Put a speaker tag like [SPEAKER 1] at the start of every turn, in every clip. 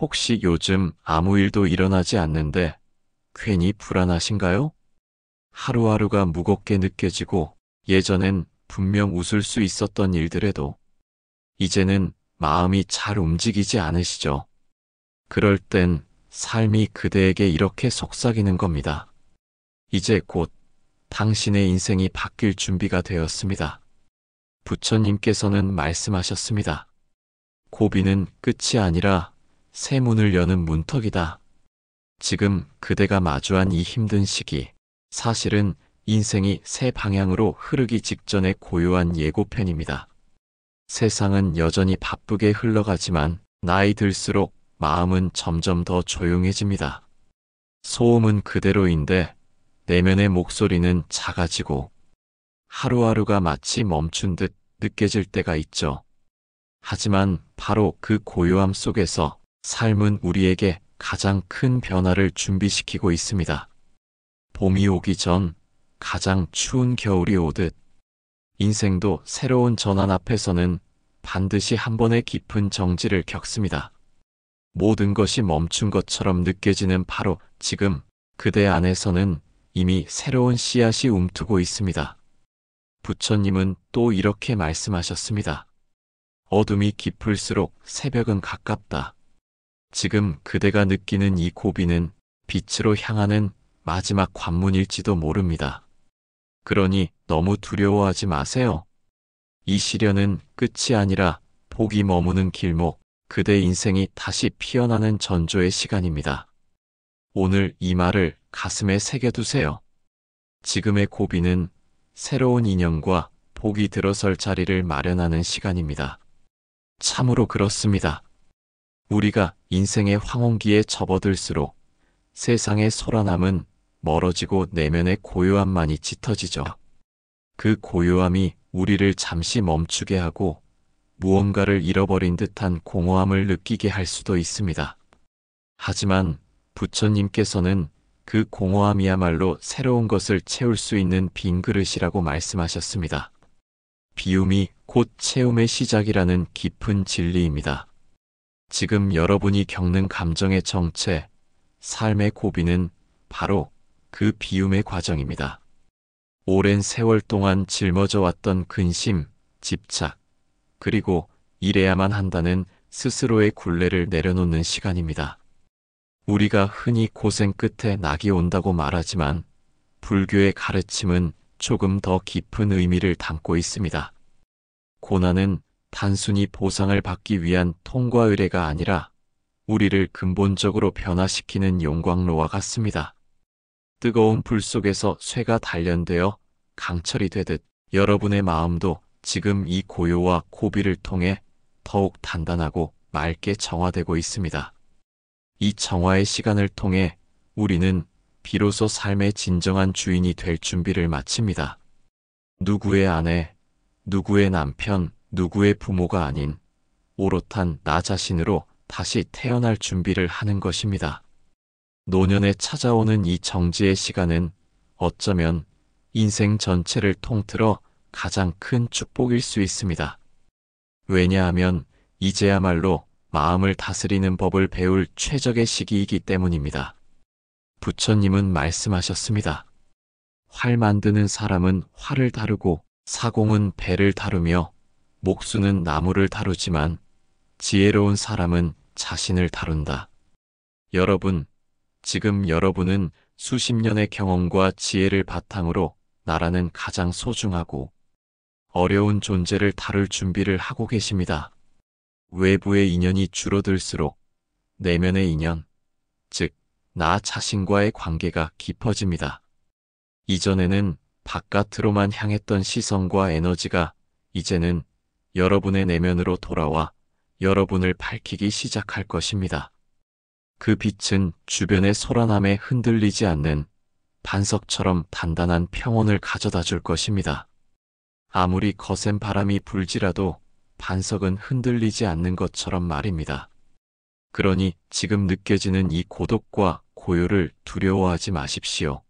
[SPEAKER 1] 혹시 요즘 아무 일도 일어나지 않는데 괜히 불안하신가요? 하루하루가 무겁게 느껴지고 예전엔 분명 웃을 수 있었던 일들에도 이제는 마음이 잘 움직이지 않으시죠? 그럴 땐 삶이 그대에게 이렇게 속삭이는 겁니다. 이제 곧 당신의 인생이 바뀔 준비가 되었습니다. 부처님께서는 말씀하셨습니다. 고비는 끝이 아니라 새 문을 여는 문턱이다. 지금 그대가 마주한 이 힘든 시기, 사실은 인생이 새 방향으로 흐르기 직전의 고요한 예고편입니다. 세상은 여전히 바쁘게 흘러가지만 나이 들수록 마음은 점점 더 조용해집니다. 소음은 그대로인데 내면의 목소리는 작아지고 하루하루가 마치 멈춘 듯 느껴질 때가 있죠. 하지만 바로 그 고요함 속에서 삶은 우리에게 가장 큰 변화를 준비시키고 있습니다. 봄이 오기 전 가장 추운 겨울이 오듯 인생도 새로운 전환 앞에서는 반드시 한 번의 깊은 정지를 겪습니다. 모든 것이 멈춘 것처럼 느껴지는 바로 지금 그대 안에서는 이미 새로운 씨앗이 움트고 있습니다. 부처님은 또 이렇게 말씀하셨습니다. 어둠이 깊을수록 새벽은 가깝다. 지금 그대가 느끼는 이 고비는 빛으로 향하는 마지막 관문일지도 모릅니다. 그러니 너무 두려워하지 마세요. 이 시련은 끝이 아니라 복이 머무는 길목, 그대 인생이 다시 피어나는 전조의 시간입니다. 오늘 이 말을 가슴에 새겨두세요. 지금의 고비는 새로운 인연과 복이 들어설 자리를 마련하는 시간입니다. 참으로 그렇습니다. 우리가 인생의 황혼기에 접어들수록 세상의 소란함은 멀어지고 내면의 고요함만이 짙어지죠. 그 고요함이 우리를 잠시 멈추게 하고 무언가를 잃어버린 듯한 공허함을 느끼게 할 수도 있습니다. 하지만 부처님께서는 그 공허함이야말로 새로운 것을 채울 수 있는 빈 그릇이라고 말씀하셨습니다. 비움이 곧 채움의 시작이라는 깊은 진리입니다. 지금 여러분이 겪는 감정의 정체, 삶의 고비는 바로 그 비움의 과정입니다. 오랜 세월 동안 짊어져 왔던 근심, 집착, 그리고 이래야만 한다는 스스로의 굴레를 내려놓는 시간입니다. 우리가 흔히 고생 끝에 낙이 온다고 말하지만 불교의 가르침은 조금 더 깊은 의미를 담고 있습니다. 고난은 단순히 보상을 받기 위한 통과 의례가 아니라 우리를 근본적으로 변화시키는 용광로와 같습니다. 뜨거운 불 속에서 쇠가 단련되어 강철이 되듯 여러분의 마음도 지금 이 고요와 고비를 통해 더욱 단단하고 맑게 정화되고 있습니다. 이 정화의 시간을 통해 우리는 비로소 삶의 진정한 주인이 될 준비를 마칩니다. 누구의 아내, 누구의 남편, 누구의 부모가 아닌 오롯한 나 자신으로 다시 태어날 준비를 하는 것입니다. 노년에 찾아오는 이 정지의 시간은 어쩌면 인생 전체를 통틀어 가장 큰 축복일 수 있습니다. 왜냐하면 이제야말로 마음을 다스리는 법을 배울 최적의 시기이기 때문입니다. 부처님은 말씀하셨습니다. 활 만드는 사람은 활을 다루고 사공은 배를 다루며 목수는 나무를 다루지만 지혜로운 사람은 자신을 다룬다. 여러분, 지금 여러분은 수십 년의 경험과 지혜를 바탕으로 나라는 가장 소중하고 어려운 존재를 다룰 준비를 하고 계십니다. 외부의 인연이 줄어들수록 내면의 인연, 즉, 나 자신과의 관계가 깊어집니다. 이전에는 바깥으로만 향했던 시선과 에너지가 이제는 여러분의 내면으로 돌아와 여러분을 밝히기 시작할 것입니다. 그 빛은 주변의 소란함에 흔들리지 않는 반석처럼 단단한 평온을 가져다 줄 것입니다. 아무리 거센 바람이 불지라도 반석은 흔들리지 않는 것처럼 말입니다. 그러니 지금 느껴지는 이 고독과 고요를 두려워하지 마십시오.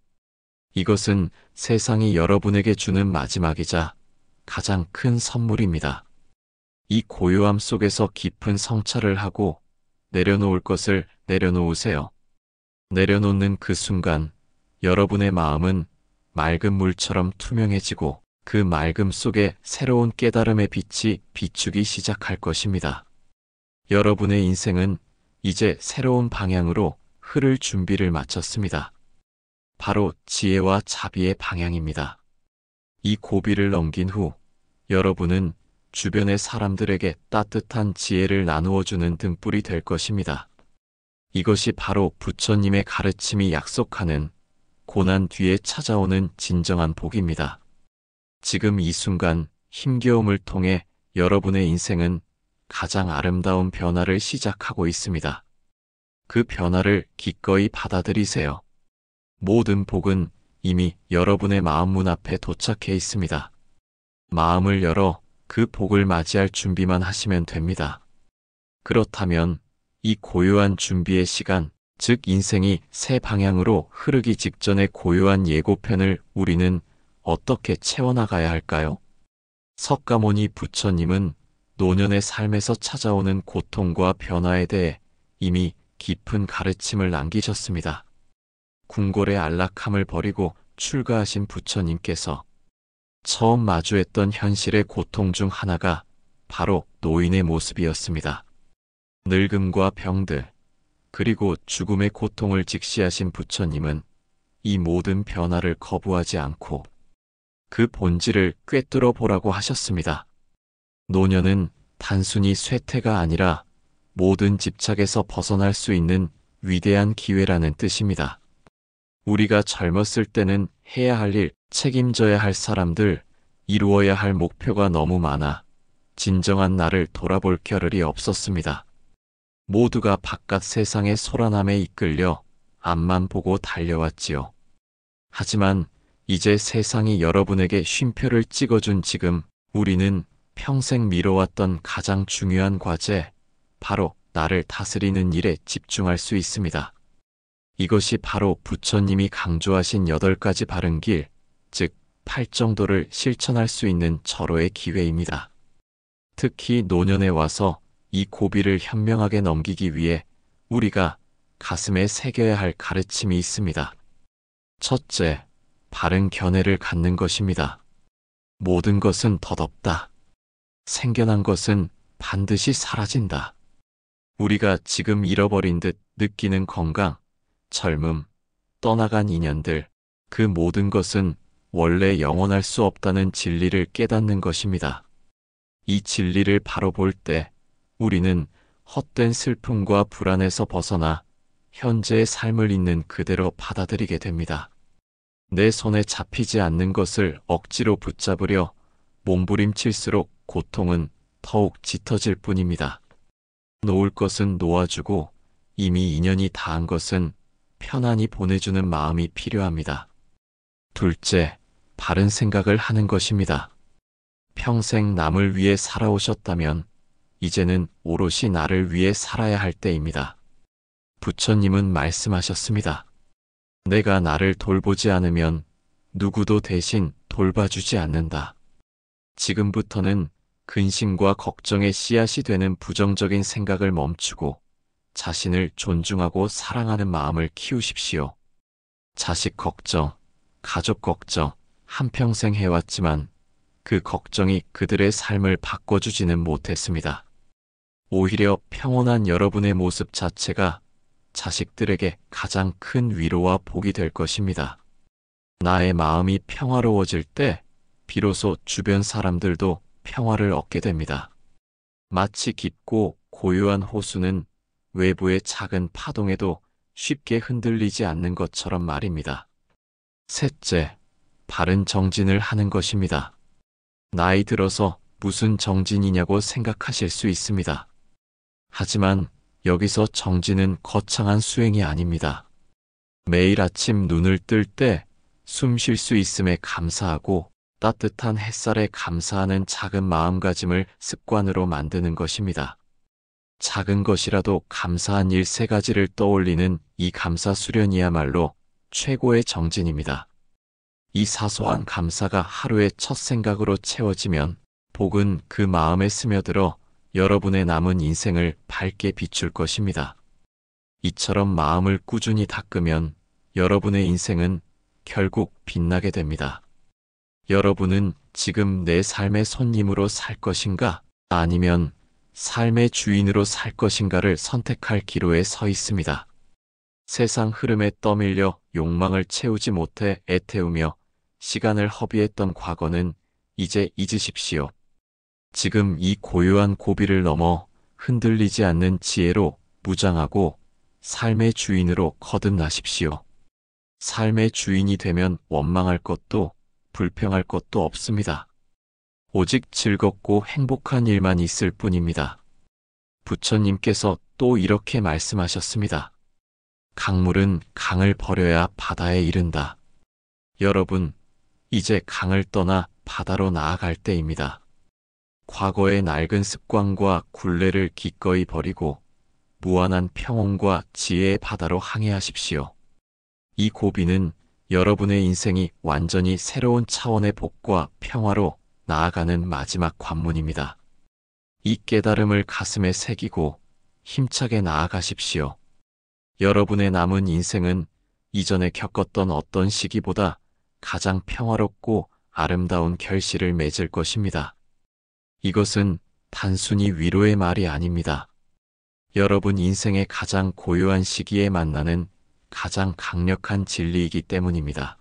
[SPEAKER 1] 이것은 세상이 여러분에게 주는 마지막이자 가장 큰 선물입니다. 이 고요함 속에서 깊은 성찰을 하고 내려놓을 것을 내려놓으세요. 내려놓는 그 순간 여러분의 마음은 맑은 물처럼 투명해지고 그 맑음 속에 새로운 깨달음의 빛이 비추기 시작할 것입니다. 여러분의 인생은 이제 새로운 방향으로 흐를 준비를 마쳤습니다. 바로 지혜와 자비의 방향입니다. 이 고비를 넘긴 후 여러분은 주변의 사람들에게 따뜻한 지혜를 나누어주는 등불이 될 것입니다. 이것이 바로 부처님의 가르침이 약속하는 고난 뒤에 찾아오는 진정한 복입니다. 지금 이 순간 힘겨움을 통해 여러분의 인생은 가장 아름다운 변화를 시작하고 있습니다. 그 변화를 기꺼이 받아들이세요. 모든 복은 이미 여러분의 마음 문 앞에 도착해 있습니다. 마음을 열어 그 복을 맞이할 준비만 하시면 됩니다. 그렇다면 이 고요한 준비의 시간, 즉 인생이 새 방향으로 흐르기 직전의 고요한 예고편을 우리는 어떻게 채워나가야 할까요? 석가모니 부처님은 노년의 삶에서 찾아오는 고통과 변화에 대해 이미 깊은 가르침을 남기셨습니다. 궁궐의 안락함을 버리고 출가하신 부처님께서 처음 마주했던 현실의 고통 중 하나가 바로 노인의 모습이었습니다. 늙음과 병들, 그리고 죽음의 고통을 직시하신 부처님은 이 모든 변화를 거부하지 않고 그 본질을 꿰뚫어 보라고 하셨습니다. 노년은 단순히 쇠퇴가 아니라 모든 집착에서 벗어날 수 있는 위대한 기회라는 뜻입니다. 우리가 젊었을 때는 해야 할 일, 책임져야 할 사람들, 이루어야 할 목표가 너무 많아 진정한 나를 돌아볼 겨를이 없었습니다. 모두가 바깥 세상의 소란함에 이끌려 앞만 보고 달려왔지요. 하지만 이제 세상이 여러분에게 쉼표를 찍어준 지금 우리는 평생 미뤄왔던 가장 중요한 과제, 바로 나를 다스리는 일에 집중할 수 있습니다. 이것이 바로 부처님이 강조하신 8가지 바른 길, 즉 팔정도를 실천할 수 있는 절호의 기회입니다. 특히 노년에 와서 이 고비를 현명하게 넘기기 위해 우리가 가슴에 새겨야 할 가르침이 있습니다. 첫째, 바른 견해를 갖는 것입니다. 모든 것은 덧없다. 생겨난 것은 반드시 사라진다. 우리가 지금 잃어버린 듯 느끼는 건강, 젊음, 떠나간 인연들, 그 모든 것은 원래 영원할 수 없다는 진리를 깨닫는 것입니다. 이 진리를 바로 볼 때 우리는 헛된 슬픔과 불안에서 벗어나 현재의 삶을 있는 그대로 받아들이게 됩니다. 내 손에 잡히지 않는 것을 억지로 붙잡으려 몸부림칠수록 고통은 더욱 짙어질 뿐입니다. 놓을 것은 놓아주고 이미 인연이 닿은 것은 편안히 보내주는 마음이 필요합니다. 둘째, 바른 생각을 하는 것입니다. 평생 남을 위해 살아오셨다면 이제는 오롯이 나를 위해 살아야 할 때입니다. 부처님은 말씀하셨습니다. 내가 나를 돌보지 않으면 누구도 대신 돌봐주지 않는다. 지금부터는 근심과 걱정의 씨앗이 되는 부정적인 생각을 멈추고 자신을 존중하고 사랑하는 마음을 키우십시오. 자식 걱정, 가족 걱정, 한평생 해왔지만 그 걱정이 그들의 삶을 바꿔주지는 못했습니다. 오히려 평온한 여러분의 모습 자체가 자식들에게 가장 큰 위로와 복이 될 것입니다. 나의 마음이 평화로워질 때 비로소 주변 사람들도 평화를 얻게 됩니다. 마치 깊고 고요한 호수는 외부의 작은 파동에도 쉽게 흔들리지 않는 것처럼 말입니다. 셋째, 바른 정진을 하는 것입니다. 나이 들어서 무슨 정진이냐고 생각하실 수 있습니다. 하지만 여기서 정진은 거창한 수행이 아닙니다. 매일 아침 눈을 뜰 때 숨 쉴 수 있음에 감사하고 따뜻한 햇살에 감사하는 작은 마음가짐을 습관으로 만드는 것입니다. 작은 것이라도 감사한 일 3가지를 떠올리는 이 감사 수련이야말로 최고의 정진입니다. 이 사소한 감사가 하루의 첫 생각으로 채워지면 복은 그 마음에 스며들어 여러분의 남은 인생을 밝게 비출 것입니다. 이처럼 마음을 꾸준히 닦으면 여러분의 인생은 결국 빛나게 됩니다. 여러분은 지금 내 삶의 손님으로 살 것인가? 아니면 삶의 주인으로 살 것인가를 선택할 기로에 서 있습니다. 세상 흐름에 떠밀려 욕망을 채우지 못해 애태우며 시간을 허비했던 과거는 이제 잊으십시오. 지금 이 고요한 고비를 넘어 흔들리지 않는 지혜로 무장하고 삶의 주인으로 거듭나십시오. 삶의 주인이 되면 원망할 것도 불평할 것도 없습니다. 오직 즐겁고 행복한 일만 있을 뿐입니다. 부처님께서 또 이렇게 말씀하셨습니다. 강물은 강을 버려야 바다에 이른다. 여러분, 이제 강을 떠나 바다로 나아갈 때입니다. 과거의 낡은 습관과 굴레를 기꺼이 버리고 무한한 평온과 지혜의 바다로 항해하십시오. 이 고비는 여러분의 인생이 완전히 새로운 차원의 복과 평화로 나아가는 마지막 관문입니다. 이 깨달음을 가슴에 새기고 힘차게 나아가십시오. 여러분의 남은 인생은 이전에 겪었던 어떤 시기보다 가장 평화롭고 아름다운 결실을 맺을 것입니다. 이것은 단순히 위로의 말이 아닙니다. 여러분 인생의 가장 고요한 시기에 만나는 가장 강력한 진리이기 때문입니다.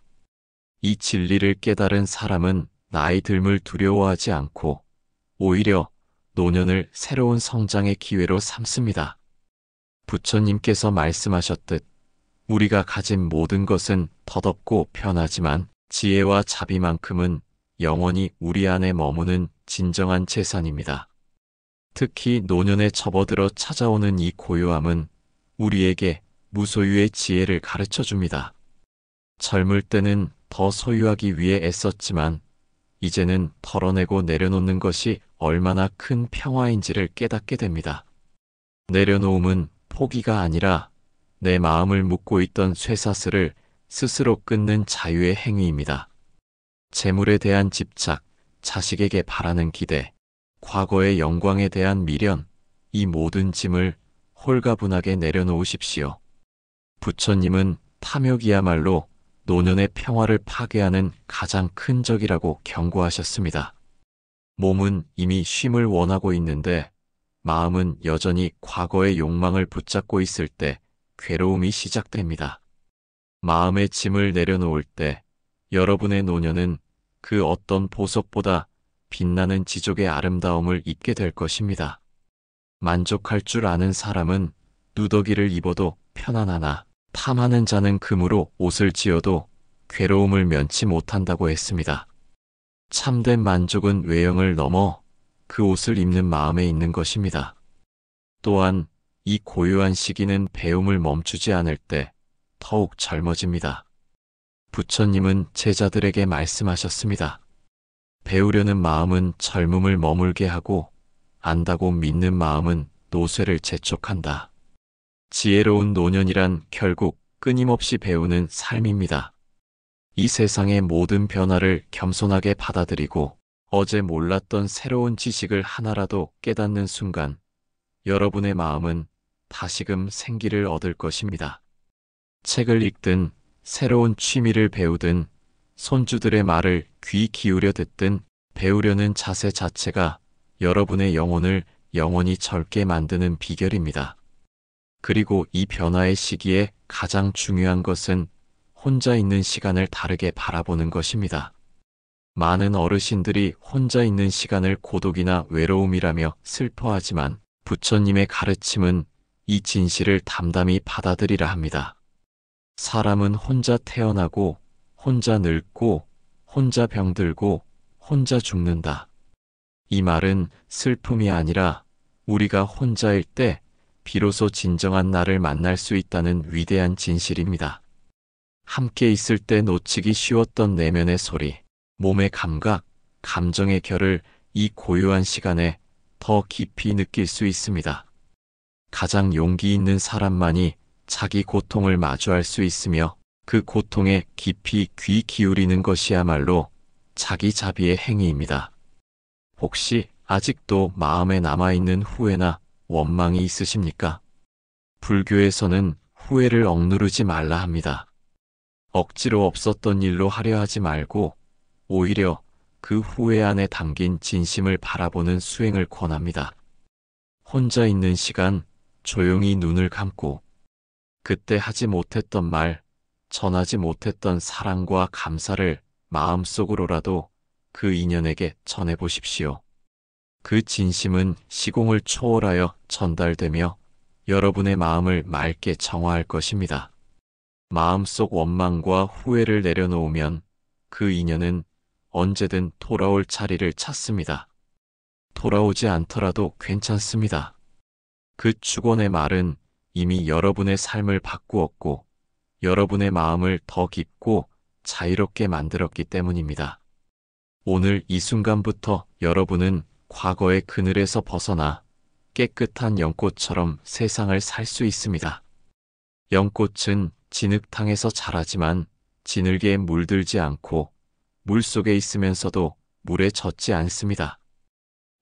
[SPEAKER 1] 이 진리를 깨달은 사람은 나이 듦을 두려워하지 않고 오히려 노년을 새로운 성장의 기회로 삼습니다. 부처님께서 말씀하셨듯 우리가 가진 모든 것은 덧없고 편하지만 지혜와 자비만큼은 영원히 우리 안에 머무는 진정한 재산입니다. 특히 노년에 접어들어 찾아오는 이 고요함은 우리에게 무소유의 지혜를 가르쳐 줍니다. 젊을 때는 더 소유하기 위해 애썼지만 이제는 털어내고 내려놓는 것이 얼마나 큰 평화인지를 깨닫게 됩니다. 내려놓음은 포기가 아니라 내 마음을 묶고 있던 쇠사슬을 스스로 끊는 자유의 행위입니다. 재물에 대한 집착, 자식에게 바라는 기대, 과거의 영광에 대한 미련, 이 모든 짐을 홀가분하게 내려놓으십시오. 부처님은 탐욕이야말로 노년의 평화를 파괴하는 가장 큰 적이라고 경고하셨습니다. 몸은 이미 쉼을 원하고 있는데 마음은 여전히 과거의 욕망을 붙잡고 있을 때 괴로움이 시작됩니다. 마음의 짐을 내려놓을 때 여러분의 노년은 그 어떤 보석보다 빛나는 지족의 아름다움을 입게 될 것입니다. 만족할 줄 아는 사람은 누더기를 입어도 편안하나 탐하는 자는 금으로 옷을 지어도 괴로움을 면치 못한다고 했습니다. 참된 만족은 외형을 넘어 그 옷을 입는 마음에 있는 것입니다. 또한 이 고요한 시기는 배움을 멈추지 않을 때 더욱 젊어집니다. 부처님은 제자들에게 말씀하셨습니다. 배우려는 마음은 젊음을 머물게 하고 안다고 믿는 마음은 노쇠를 재촉한다. 지혜로운 노년이란 결국 끊임없이 배우는 삶입니다. 이 세상의 모든 변화를 겸손하게 받아들이고 어제 몰랐던 새로운 지식을 하나라도 깨닫는 순간 여러분의 마음은 다시금 생기를 얻을 것입니다. 책을 읽든 새로운 취미를 배우든 손주들의 말을 귀 기울여 듣든 배우려는 자세 자체가 여러분의 영혼을 영원히 젊게 만드는 비결입니다. 그리고 이 변화의 시기에 가장 중요한 것은 혼자 있는 시간을 다르게 바라보는 것입니다. 많은 어르신들이 혼자 있는 시간을 고독이나 외로움이라며 슬퍼하지만 부처님의 가르침은 이 진실을 담담히 받아들이라 합니다. 사람은 혼자 태어나고 혼자 늙고 혼자 병들고 혼자 죽는다. 이 말은 슬픔이 아니라 우리가 혼자일 때 비로소 진정한 나를 만날 수 있다는 위대한 진실입니다. 함께 있을 때 놓치기 쉬웠던 내면의 소리, 몸의 감각, 감정의 결을 이 고요한 시간에 더 깊이 느낄 수 있습니다. 가장 용기 있는 사람만이 자기 고통을 마주할 수 있으며 그 고통에 깊이 귀 기울이는 것이야말로 자기 자비의 행위입니다. 혹시 아직도 마음에 남아있는 후회나 원망이 있으십니까? 불교에서는 후회를 억누르지 말라 합니다. 억지로 없었던 일로 하려 하지 말고 오히려 그 후회 안에 담긴 진심을 바라보는 수행을 권합니다. 혼자 있는 시간 조용히 눈을 감고 그때 하지 못했던 말, 전하지 못했던 사랑과 감사를 마음속으로라도 그 인연에게 전해보십시오. 그 진심은 시공을 초월하여 전달되며 여러분의 마음을 맑게 정화할 것입니다. 마음속 원망과 후회를 내려놓으면 그 인연은 언제든 돌아올 자리를 찾습니다. 돌아오지 않더라도 괜찮습니다. 그 축원의 말은 이미 여러분의 삶을 바꾸었고 여러분의 마음을 더 깊고 자유롭게 만들었기 때문입니다. 오늘 이 순간부터 여러분은 과거의 그늘에서 벗어나 깨끗한 연꽃처럼 세상을 살 수 있습니다. 연꽃은 진흙탕에서 자라지만 진흙에 물들지 않고 물속에 있으면서도 물에 젖지 않습니다.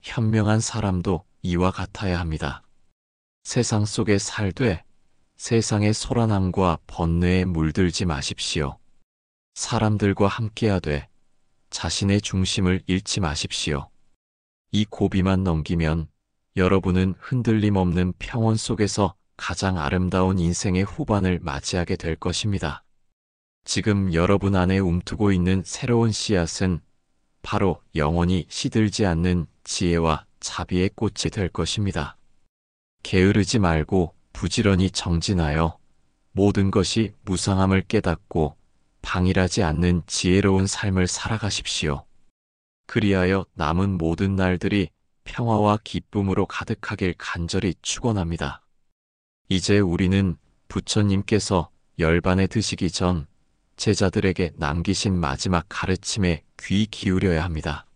[SPEAKER 1] 현명한 사람도 이와 같아야 합니다. 세상 속에 살되 세상의 소란함과 번뇌에 물들지 마십시오. 사람들과 함께하되 자신의 중심을 잃지 마십시오. 이 고비만 넘기면 여러분은 흔들림 없는 평온 속에서 가장 아름다운 인생의 후반을 맞이하게 될 것입니다. 지금 여러분 안에 움트고 있는 새로운 씨앗은 바로 영원히 시들지 않는 지혜와 자비의 꽃이 될 것입니다. 게으르지 말고 부지런히 정진하여 모든 것이 무상함을 깨닫고 방일하지 않는 지혜로운 삶을 살아가십시오. 그리하여 남은 모든 날들이 평화와 기쁨으로 가득하길 간절히 축원합니다. 이제 우리는 부처님께서 열반에 드시기 전 제자들에게 남기신 마지막 가르침에 귀 기울여야 합니다.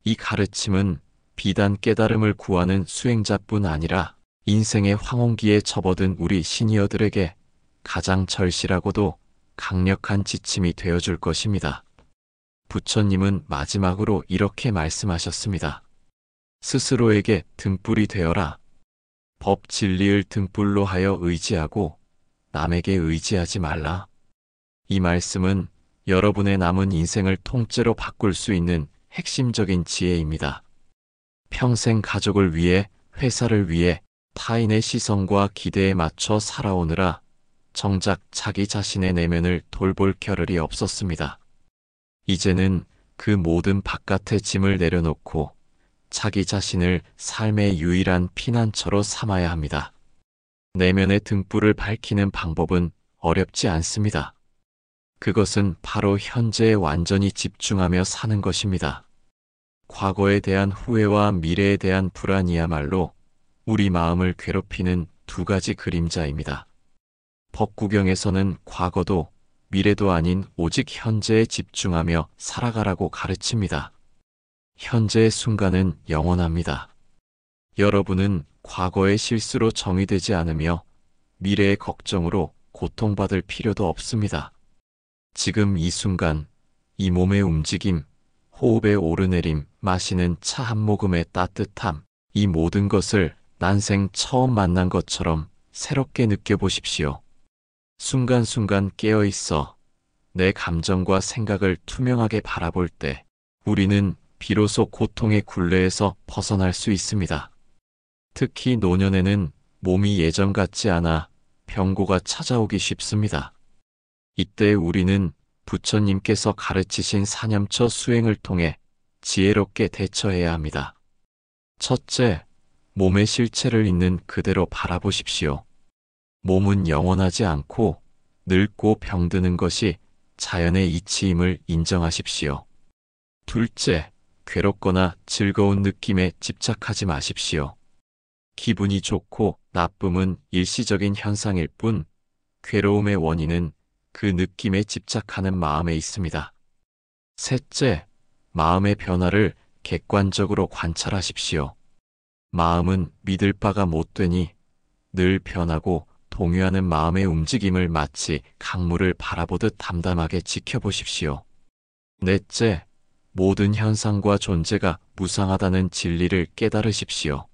[SPEAKER 1] 이 가르침은 비단 깨달음을 구하는 수행자뿐 아니라 인생의 황혼기에 접어든 우리 시니어들에게 가장 절실하고도 강력한 지침이 되어줄 것입니다. 부처님은 마지막으로 이렇게 말씀하셨습니다. 스스로에게 등불이 되어라. 법 진리를 등불로 하여 의지하고 남에게 의지하지 말라. 이 말씀은 여러분의 남은 인생을 통째로 바꿀 수 있는 핵심적인 지혜입니다. 평생 가족을 위해, 회사를 위해 타인의 시선과 기대에 맞춰 살아오느라 정작 자기 자신의 내면을 돌볼 겨를이 없었습니다. 이제는 그 모든 바깥의 짐을 내려놓고 자기 자신을 삶의 유일한 피난처로 삼아야 합니다. 내면의 등불을 밝히는 방법은 어렵지 않습니다. 그것은 바로 현재에 완전히 집중하며 사는 것입니다. 과거에 대한 후회와 미래에 대한 불안이야말로 우리 마음을 괴롭히는 두 가지 그림자입니다. 법구경에서는 과거도 미래도 아닌 오직 현재에 집중하며 살아가라고 가르칩니다. 현재의 순간은 영원합니다. 여러분은 과거의 실수로 정의되지 않으며 미래의 걱정으로 고통받을 필요도 없습니다. 지금 이 순간, 이 몸의 움직임, 호흡의 오르내림, 마시는 차 한 모금의 따뜻함, 이 모든 것을 난생 처음 만난 것처럼 새롭게 느껴보십시오. 순간순간 깨어있어 내 감정과 생각을 투명하게 바라볼 때 우리는 비로소 고통의 굴레에서 벗어날 수 있습니다. 특히 노년에는 몸이 예전 같지 않아 병고가 찾아오기 쉽습니다. 이때 우리는 부처님께서 가르치신 사념처 수행을 통해 지혜롭게 대처해야 합니다. 첫째, 몸의 실체를 있는 그대로 바라보십시오. 몸은 영원하지 않고 늙고 병드는 것이 자연의 이치임을 인정하십시오. 둘째, 괴롭거나 즐거운 느낌에 집착하지 마십시오. 기분이 좋고 나쁨은 일시적인 현상일 뿐 괴로움의 원인은 그 느낌에 집착하는 마음에 있습니다. 셋째, 마음의 변화를 객관적으로 관찰하십시오. 마음은 믿을 바가 못 되니 늘 변하고 동요하는 마음의 움직임을 마치 강물을 바라보듯 담담하게 지켜보십시오. 넷째, 모든 현상과 존재가 무상하다는 진리를 깨달으십시오.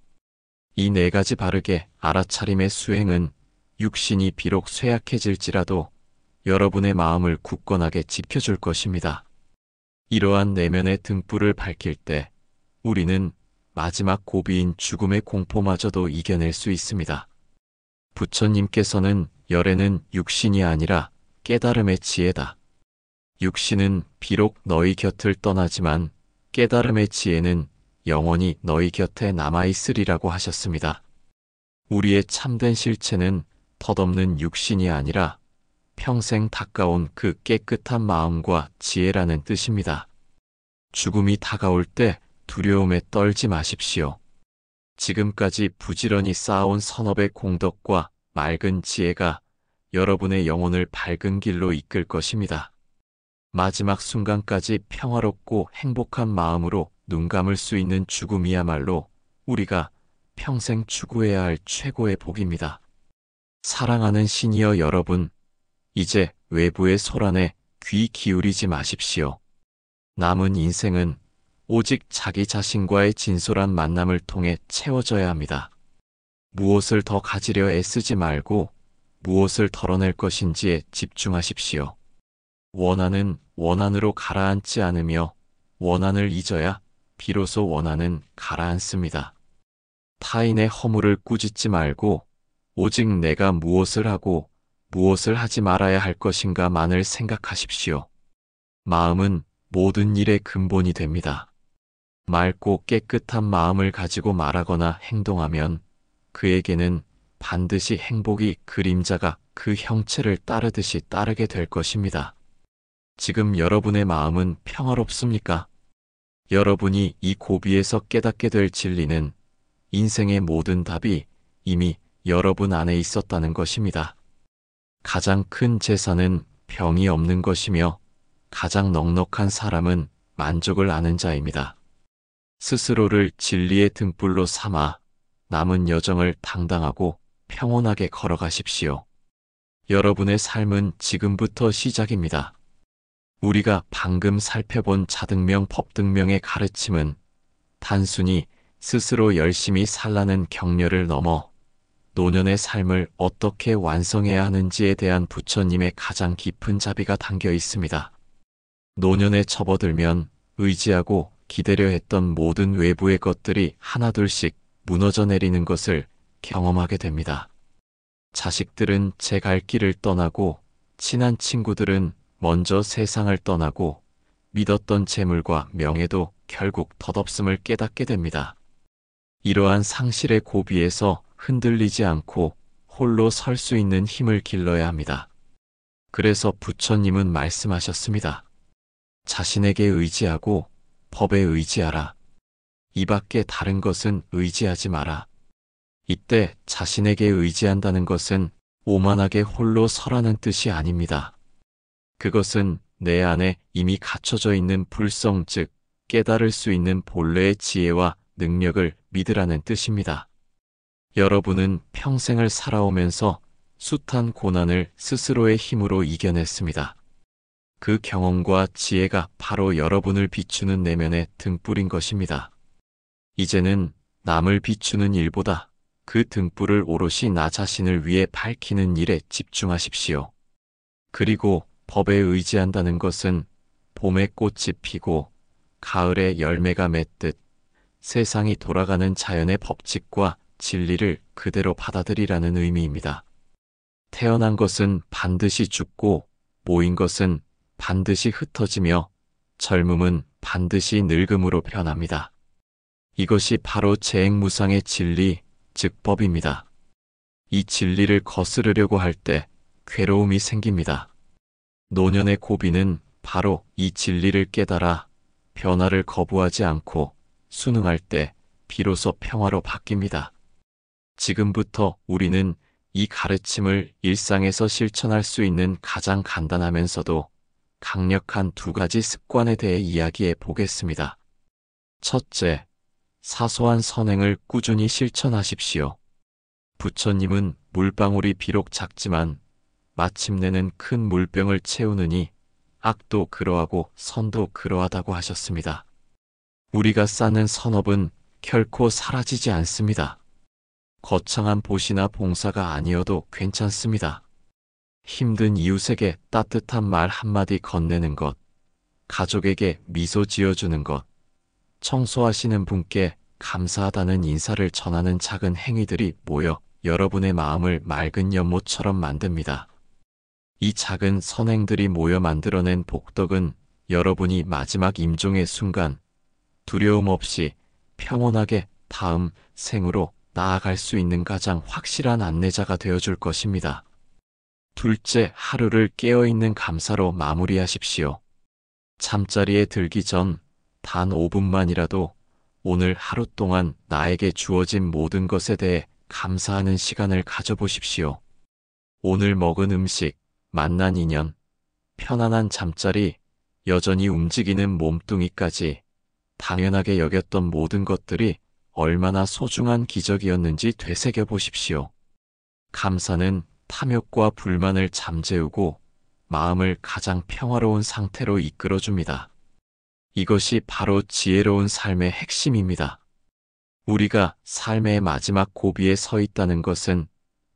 [SPEAKER 1] 이 네 가지 바르게 알아차림의 수행은 육신이 비록 쇠약해질지라도 여러분의 마음을 굳건하게 지켜줄 것입니다. 이러한 내면의 등불을 밝힐 때 우리는 마지막 고비인 죽음의 공포마저도 이겨낼 수 있습니다. 부처님께서는 열애는 육신이 아니라 깨달음의 지혜다. 육신은 비록 너희 곁을 떠나지만 깨달음의 지혜는 영원히 너희 곁에 남아있으리라고 하셨습니다. 우리의 참된 실체는 덧없는 육신이 아니라 평생 닦아온 그 깨끗한 마음과 지혜라는 뜻입니다. 죽음이 다가올 때 두려움에 떨지 마십시오. 지금까지 부지런히 쌓아온 선업의 공덕과 맑은 지혜가 여러분의 영혼을 밝은 길로 이끌 것입니다. 마지막 순간까지 평화롭고 행복한 마음으로 눈 감을 수 있는 죽음이야말로 우리가 평생 추구해야 할 최고의 복입니다. 사랑하는 시니어 여러분, 이제 외부의 소란에 귀 기울이지 마십시오. 남은 인생은 오직 자기 자신과의 진솔한 만남을 통해 채워져야 합니다. 무엇을 더 가지려 애쓰지 말고 무엇을 덜어낼 것인지에 집중하십시오. 원한은 원한으로 가라앉지 않으며 원한을 잊어야 비로소 원한은 가라앉습니다. 타인의 허물을 꾸짖지 말고 오직 내가 무엇을 하고 무엇을 하지 말아야 할 것인가만을 생각하십시오. 마음은 모든 일의 근본이 됩니다. 맑고 깨끗한 마음을 가지고 말하거나 행동하면 그에게는 반드시 행복이 그림자가 그 형체를 따르듯이 따르게 될 것입니다. 지금 여러분의 마음은 평화롭습니까? 여러분이 이 고비에서 깨닫게 될 진리는 인생의 모든 답이 이미 여러분 안에 있었다는 것입니다. 가장 큰 재산은 병이 없는 것이며 가장 넉넉한 사람은 만족을 아는 자입니다. 스스로를 진리의 등불로 삼아 남은 여정을 당당하고 평온하게 걸어가십시오. 여러분의 삶은 지금부터 시작입니다. 우리가 방금 살펴본 자등명 법등명의 가르침은 단순히 스스로 열심히 살라는 격려를 넘어 노년의 삶을 어떻게 완성해야 하는지에 대한 부처님의 가장 깊은 자비가 담겨 있습니다. 노년에 접어들면 의지하고 기대려 했던 모든 외부의 것들이 하나둘씩 무너져 내리는 것을 경험하게 됩니다. 자식들은 제 갈 길을 떠나고 친한 친구들은 먼저 세상을 떠나고 믿었던 재물과 명예도 결국 덧없음을 깨닫게 됩니다. 이러한 상실의 고비에서 흔들리지 않고 홀로 설 수 있는 힘을 길러야 합니다. 그래서 부처님은 말씀하셨습니다. 자신에게 의지하고 법에 의지하라. 이 밖에 다른 것은 의지하지 마라. 이때 자신에게 의지한다는 것은 오만하게 홀로 서라는 뜻이 아닙니다. 그것은 내 안에 이미 갖춰져 있는 불성 즉 깨달을 수 있는 본래의 지혜와 능력을 믿으라는 뜻입니다. 여러분은 평생을 살아오면서 숱한 고난을 스스로의 힘으로 이겨냈습니다. 그 경험과 지혜가 바로 여러분을 비추는 내면의 등불인 것입니다. 이제는 남을 비추는 일보다 그 등불을 오롯이 나 자신을 위해 밝히는 일에 집중하십시오. 그리고 법에 의지한다는 것은 봄에 꽃이 피고 가을에 열매가 맺듯 세상이 돌아가는 자연의 법칙과 진리를 그대로 받아들이라는 의미입니다. 태어난 것은 반드시 죽고 모인 것은 반드시 흩어지며 젊음은 반드시 늙음으로 변합니다. 이것이 바로 재행무상의 진리, 즉 법입니다. 이 진리를 거스르려고 할 때 괴로움이 생깁니다. 노년의 고비는 바로 이 진리를 깨달아 변화를 거부하지 않고 순응할 때 비로소 평화로 바뀝니다. 지금부터 우리는 이 가르침을 일상에서 실천할 수 있는 가장 간단하면서도 강력한 두 가지 습관에 대해 이야기해 보겠습니다. 첫째, 사소한 선행을 꾸준히 실천하십시오. 부처님은 물방울이 비록 작지만 마침내는 큰 물병을 채우느니 악도 그러하고 선도 그러하다고 하셨습니다. 우리가 쌓는 선업은 결코 사라지지 않습니다. 거창한 보시나 봉사가 아니어도 괜찮습니다. 힘든 이웃에게 따뜻한 말 한마디 건네는 것, 가족에게 미소 지어주는 것, 청소하시는 분께 감사하다는 인사를 전하는 작은 행위들이 모여 여러분의 마음을 맑은 연못처럼 만듭니다. 이 작은 선행들이 모여 만들어낸 복덕은 여러분이 마지막 임종의 순간 두려움 없이 평온하게 다음 생으로 나아갈 수 있는 가장 확실한 안내자가 되어줄 것입니다. 둘째, 하루를 깨어있는 감사로 마무리하십시오. 잠자리에 들기 전 단 5분만이라도 오늘 하루 동안 나에게 주어진 모든 것에 대해 감사하는 시간을 가져보십시오. 오늘 먹은 음식, 만난 인연, 편안한 잠자리, 여전히 움직이는 몸뚱이까지 당연하게 여겼던 모든 것들이 얼마나 소중한 기적이었는지 되새겨 보십시오. 감사는 탐욕과 불만을 잠재우고 마음을 가장 평화로운 상태로 이끌어줍니다. 이것이 바로 지혜로운 삶의 핵심입니다. 우리가 삶의 마지막 고비에 서 있다는 것은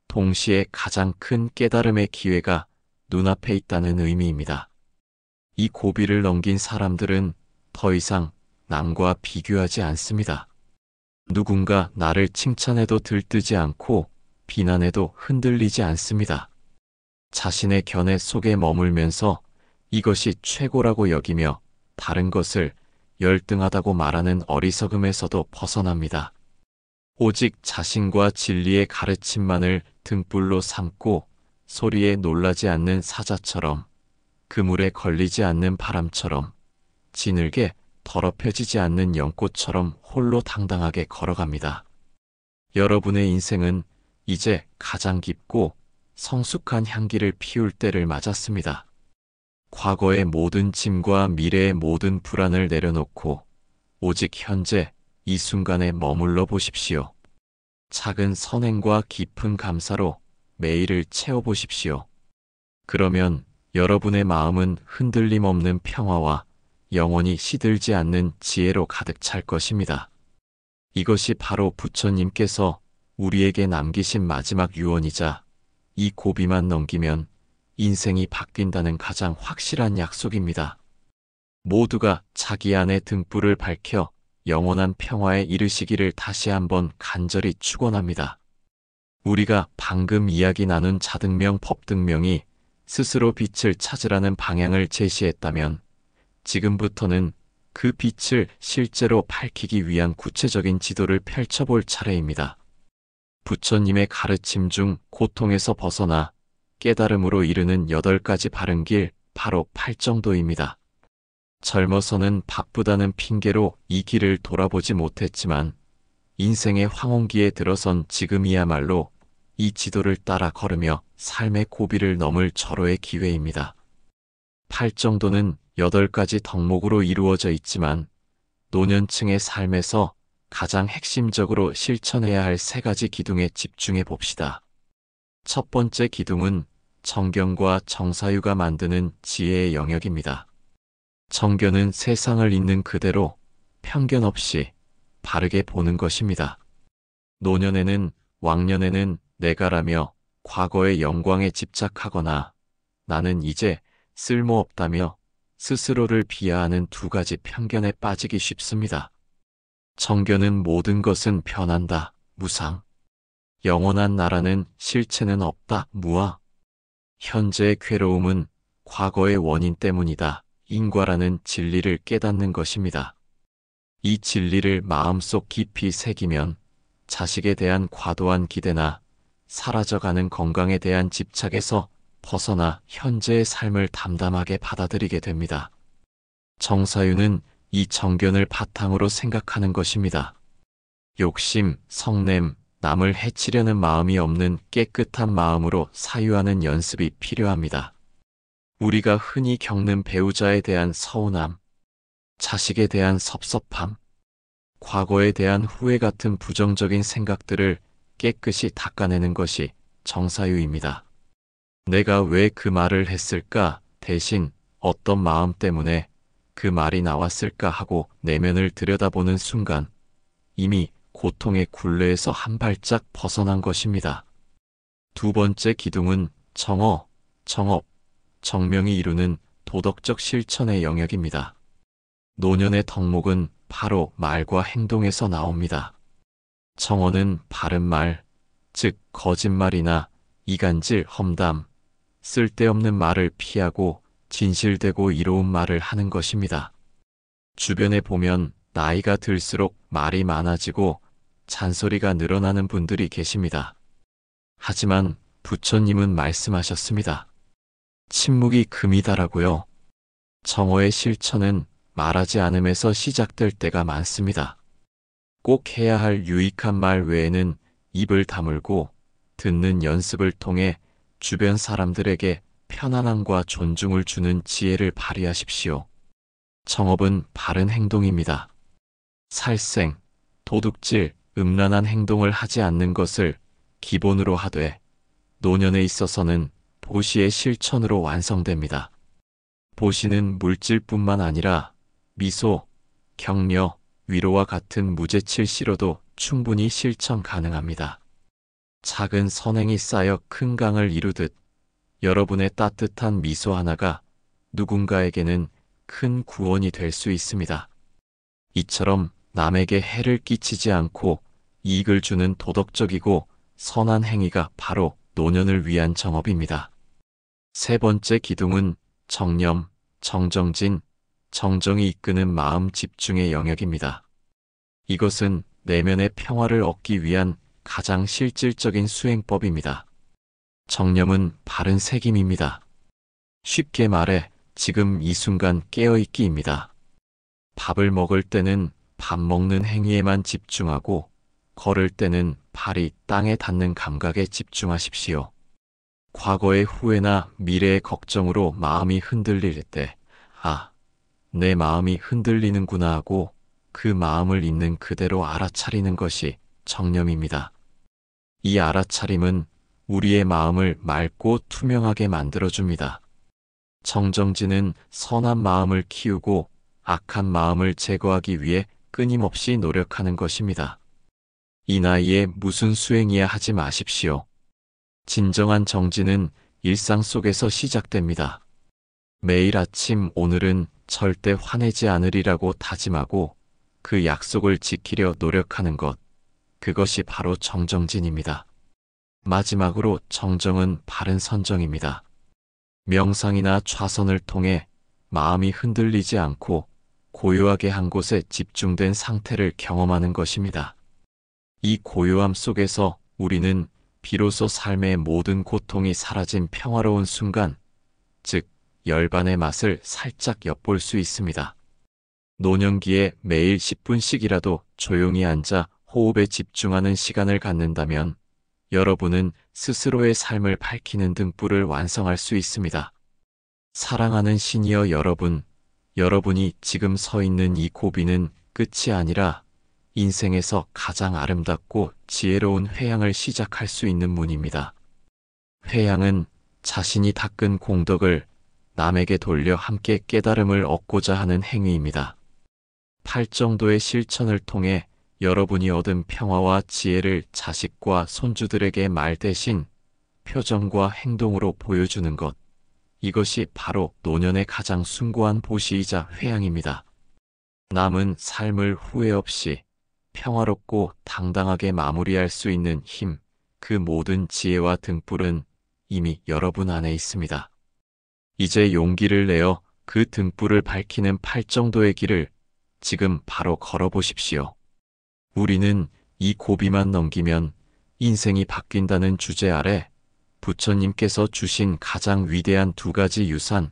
[SPEAKER 1] 동시에 가장 큰 깨달음의 기회가 눈앞에 있다는 의미입니다. 이 고비를 넘긴 사람들은 더 이상 남과 비교하지 않습니다. 누군가 나를 칭찬해도 들뜨지 않고 비난해도 흔들리지 않습니다. 자신의 견해 속에 머물면서 이것이 최고라고 여기며 다른 것을 열등하다고 말하는 어리석음에서도 벗어납니다. 오직 자신과 진리의 가르침만을 등불로 삼고 소리에 놀라지 않는 사자처럼, 그물에 걸리지 않는 바람처럼, 지늘게 더럽혀지지 않는 연꽃처럼 홀로 당당하게 걸어갑니다. 여러분의 인생은 이제 가장 깊고 성숙한 향기를 피울 때를 맞았습니다. 과거의 모든 짐과 미래의 모든 불안을 내려놓고 오직 현재 이 순간에 머물러 보십시오. 작은 선행과 깊은 감사로 매일을 채워보십시오. 그러면 여러분의 마음은 흔들림 없는 평화와 영원히 시들지 않는 지혜로 가득 찰 것입니다. 이것이 바로 부처님께서 우리에게 남기신 마지막 유언이자 이 고비만 넘기면 인생이 바뀐다는 가장 확실한 약속입니다. 모두가 자기 안의 등불을 밝혀 영원한 평화에 이르시기를 다시 한번 간절히 축원합니다. 우리가 방금 이야기 나눈 자등명 법등명이 스스로 빛을 찾으라는 방향을 제시했다면 지금부터는 그 빛을 실제로 밝히기 위한 구체적인 지도를 펼쳐볼 차례입니다. 부처님의 가르침 중 고통에서 벗어나 깨달음으로 이르는 8가지 바른 길, 바로 팔정도입니다. 젊어서는 바쁘다는 핑계로 이 길을 돌아보지 못했지만 인생의 황혼기에 들어선 지금이야말로 이 지도를 따라 걸으며 삶의 고비를 넘을 절호의 기회입니다. 팔정도는 8가지 덕목으로 이루어져 있지만 노년층의 삶에서 가장 핵심적으로 실천해야 할 3가지 기둥에 집중해 봅시다. 첫 번째 기둥은 정견과 정사유가 만드는 지혜의 영역입니다. 정견은 세상을 있는 그대로 편견 없이 바르게 보는 것입니다. 노년에는 왕년에는 내가라며 과거의 영광에 집착하거나 나는 이제 쓸모없다며 스스로를 비하하는 2가지 편견에 빠지기 쉽습니다. 정견은 모든 것은 변한다, 무상. 영원한 나라는 실체는 없다, 무아. 현재의 괴로움은 과거의 원인 때문이다, 인과라는 진리를 깨닫는 것입니다. 이 진리를 마음속 깊이 새기면 자식에 대한 과도한 기대나 사라져가는 건강에 대한 집착에서 벗어나 현재의 삶을 담담하게 받아들이게 됩니다. 정사유는 이 정견을 바탕으로 생각하는 것입니다. 욕심, 성냄, 남을 해치려는 마음이 없는 깨끗한 마음으로 사유하는 연습이 필요합니다. 우리가 흔히 겪는 배우자에 대한 서운함, 자식에 대한 섭섭함, 과거에 대한 후회 같은 부정적인 생각들을 깨끗이 닦아내는 것이 정사유입니다. 내가 왜 그 말을 했을까? 대신 어떤 마음 때문에 그 말이 나왔을까 하고 내면을 들여다보는 순간 이미 고통의 굴레에서 한 발짝 벗어난 것입니다. 두 번째 기둥은 정어, 정업, 정명이 이루는 도덕적 실천의 영역입니다. 노년의 덕목은 바로 말과 행동에서 나옵니다. 정어는 바른 말, 즉 거짓말이나 이간질, 험담, 쓸데없는 말을 피하고 진실되고 이로운 말을 하는 것입니다. 주변에 보면 나이가 들수록 말이 많아지고 잔소리가 늘어나는 분들이 계십니다. 하지만 부처님은 말씀하셨습니다. 침묵이 금이다라고요. 정어의 실천은 말하지 않음에서 시작될 때가 많습니다. 꼭 해야 할 유익한 말 외에는 입을 다물고 듣는 연습을 통해 주변 사람들에게 편안함과 존중을 주는 지혜를 발휘하십시오. 정업은 바른 행동입니다. 살생, 도둑질, 음란한 행동을 하지 않는 것을 기본으로 하되 노년에 있어서는 보시의 실천으로 완성됩니다. 보시는 물질뿐만 아니라 미소, 격려, 위로와 같은 무제칠시로도 충분히 실천 가능합니다. 작은 선행이 쌓여 큰 강을 이루듯 여러분의 따뜻한 미소 하나가 누군가에게는 큰 구원이 될 수 있습니다. 이처럼 남에게 해를 끼치지 않고 이익을 주는 도덕적이고 선한 행위가 바로 노년을 위한 정업입니다. 세 번째 기둥은 정념, 정정진, 정정이 이끄는 마음 집중의 영역입니다. 이것은 내면의 평화를 얻기 위한 가장 실질적인 수행법입니다. 정념은 바른 새김입니다. 쉽게 말해 지금 이 순간 깨어있기입니다. 밥을 먹을 때는 밥 먹는 행위에만 집중하고 걸을 때는 발이 땅에 닿는 감각에 집중하십시오. 과거의 후회나 미래의 걱정으로 마음이 흔들릴 때, 내 마음이 흔들리는구나 하고 그 마음을 있는 그대로 알아차리는 것이 정념입니다. 이 알아차림은 우리의 마음을 맑고 투명하게 만들어줍니다. 정정진은 선한 마음을 키우고 악한 마음을 제거하기 위해 끊임없이 노력하는 것입니다. 이 나이에 무슨 수행이야 하지 마십시오. 진정한 정진은 일상 속에서 시작됩니다. 매일 아침 오늘은 절대 화내지 않으리라고 다짐하고 그 약속을 지키려 노력하는 것, 그것이 바로 정정진입니다. 마지막으로 정정은 바른 선정입니다. 명상이나 좌선을 통해 마음이 흔들리지 않고 고요하게 한 곳에 집중된 상태를 경험하는 것입니다. 이 고요함 속에서 우리는 비로소 삶의 모든 고통이 사라진 평화로운 순간, 즉 열반의 맛을 살짝 엿볼 수 있습니다. 노년기에 매일 10분씩이라도 조용히 앉아 호흡에 집중하는 시간을 갖는다면 여러분은 스스로의 삶을 밝히는 등불을 완성할 수 있습니다. 사랑하는 시니어 여러분, 여러분이 지금 서 있는 이 고비는 끝이 아니라 인생에서 가장 아름답고 지혜로운 회양을 시작할 수 있는 문입니다. 회양은 자신이 닦은 공덕을 남에게 돌려 함께 깨달음을 얻고자 하는 행위입니다. 팔정도의 실천을 통해 여러분이 얻은 평화와 지혜를 자식과 손주들에게 말 대신 표정과 행동으로 보여주는 것, 이것이 바로 노년의 가장 숭고한 보시이자 회양입니다. 남은 삶을 후회 없이 평화롭고 당당하게 마무리할 수 있는 힘, 그 모든 지혜와 등불은 이미 여러분 안에 있습니다. 이제 용기를 내어 그 등불을 밝히는 팔정도의 길을 지금 바로 걸어보십시오. 우리는 이 고비만 넘기면 인생이 바뀐다는 주제 아래 부처님께서 주신 가장 위대한 두 가지 유산,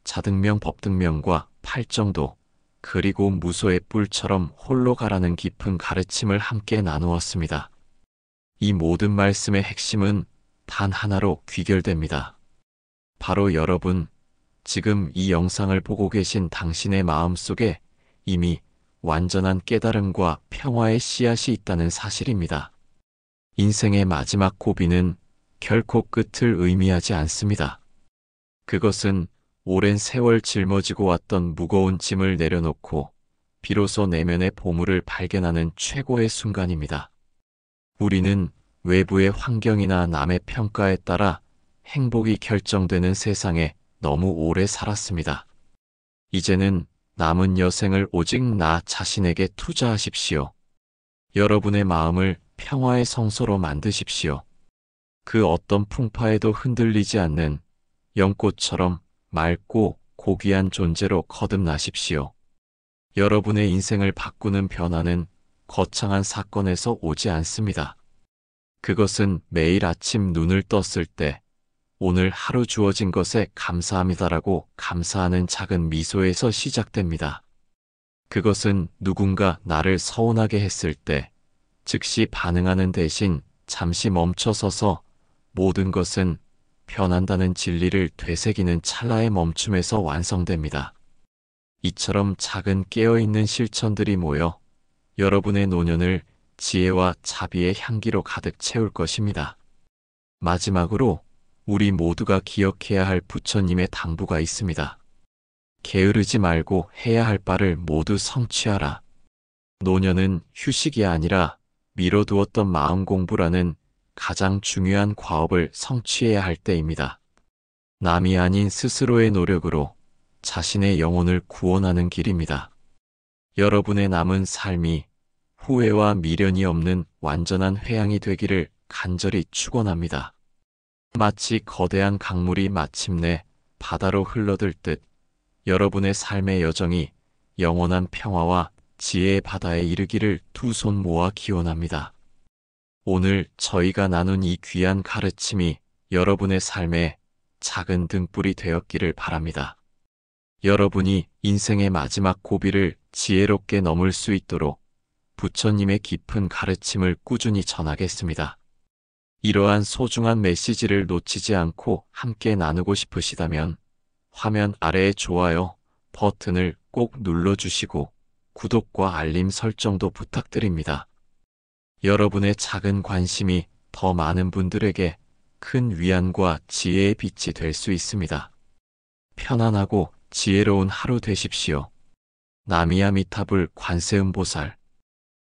[SPEAKER 1] 자등명 법등명과 팔정도, 그리고 무소의 뿔처럼 홀로 가라는 깊은 가르침을 함께 나누었습니다. 이 모든 말씀의 핵심은 단 하나로 귀결됩니다. 바로 여러분, 지금 이 영상을 보고 계신 당신의 마음 속에 이미 완전한 깨달음과 평화의 씨앗이 있다는 사실입니다. 인생의 마지막 고비는 결코 끝을 의미하지 않습니다. 그것은 오랜 세월 짊어지고 왔던 무거운 짐을 내려놓고 비로소 내면의 보물을 발견하는 최고의 순간입니다. 우리는 외부의 환경이나 남의 평가에 따라 행복이 결정되는 세상에 너무 오래 살았습니다. 이제는 남은 여생을 오직 나 자신에게 투자하십시오. 여러분의 마음을 평화의 성소로 만드십시오. 그 어떤 풍파에도 흔들리지 않는 연꽃처럼 맑고 고귀한 존재로 거듭나십시오. 여러분의 인생을 바꾸는 변화는 거창한 사건에서 오지 않습니다. 그것은 매일 아침 눈을 떴을 때 오늘 하루 주어진 것에 감사합니다라고 감사하는 작은 미소에서 시작됩니다. 그것은 누군가 나를 서운하게 했을 때 즉시 반응하는 대신 잠시 멈춰서서 모든 것은 변한다는 진리를 되새기는 찰나의 멈춤에서 완성됩니다. 이처럼 작은 깨어있는 실천들이 모여 여러분의 노년을 지혜와 자비의 향기로 가득 채울 것입니다. 마지막으로 우리 모두가 기억해야 할 부처님의 당부가 있습니다. 게으르지 말고 해야 할 바를 모두 성취하라. 노년은 휴식이 아니라 미뤄두었던 마음 공부라는 가장 중요한 과업을 성취해야 할 때입니다. 남이 아닌 스스로의 노력으로 자신의 영혼을 구원하는 길입니다. 여러분의 남은 삶이 후회와 미련이 없는 완전한 회양이 되기를 간절히 축원합니다. 마치 거대한 강물이 마침내 바다로 흘러들 듯 여러분의 삶의 여정이 영원한 평화와 지혜의 바다에 이르기를 두 손 모아 기원합니다. 오늘 저희가 나눈 이 귀한 가르침이 여러분의 삶에 작은 등불이 되었기를 바랍니다. 여러분이 인생의 마지막 고비를 지혜롭게 넘을 수 있도록 부처님의 깊은 가르침을 꾸준히 전하겠습니다. 이러한 소중한 메시지를 놓치지 않고 함께 나누고 싶으시다면 화면 아래의 좋아요 버튼을 꼭 눌러주시고 구독과 알림 설정도 부탁드립니다. 여러분의 작은 관심이 더 많은 분들에게 큰 위안과 지혜의 빛이 될 수 있습니다. 편안하고 지혜로운 하루 되십시오. 나미야미타불 관세음보살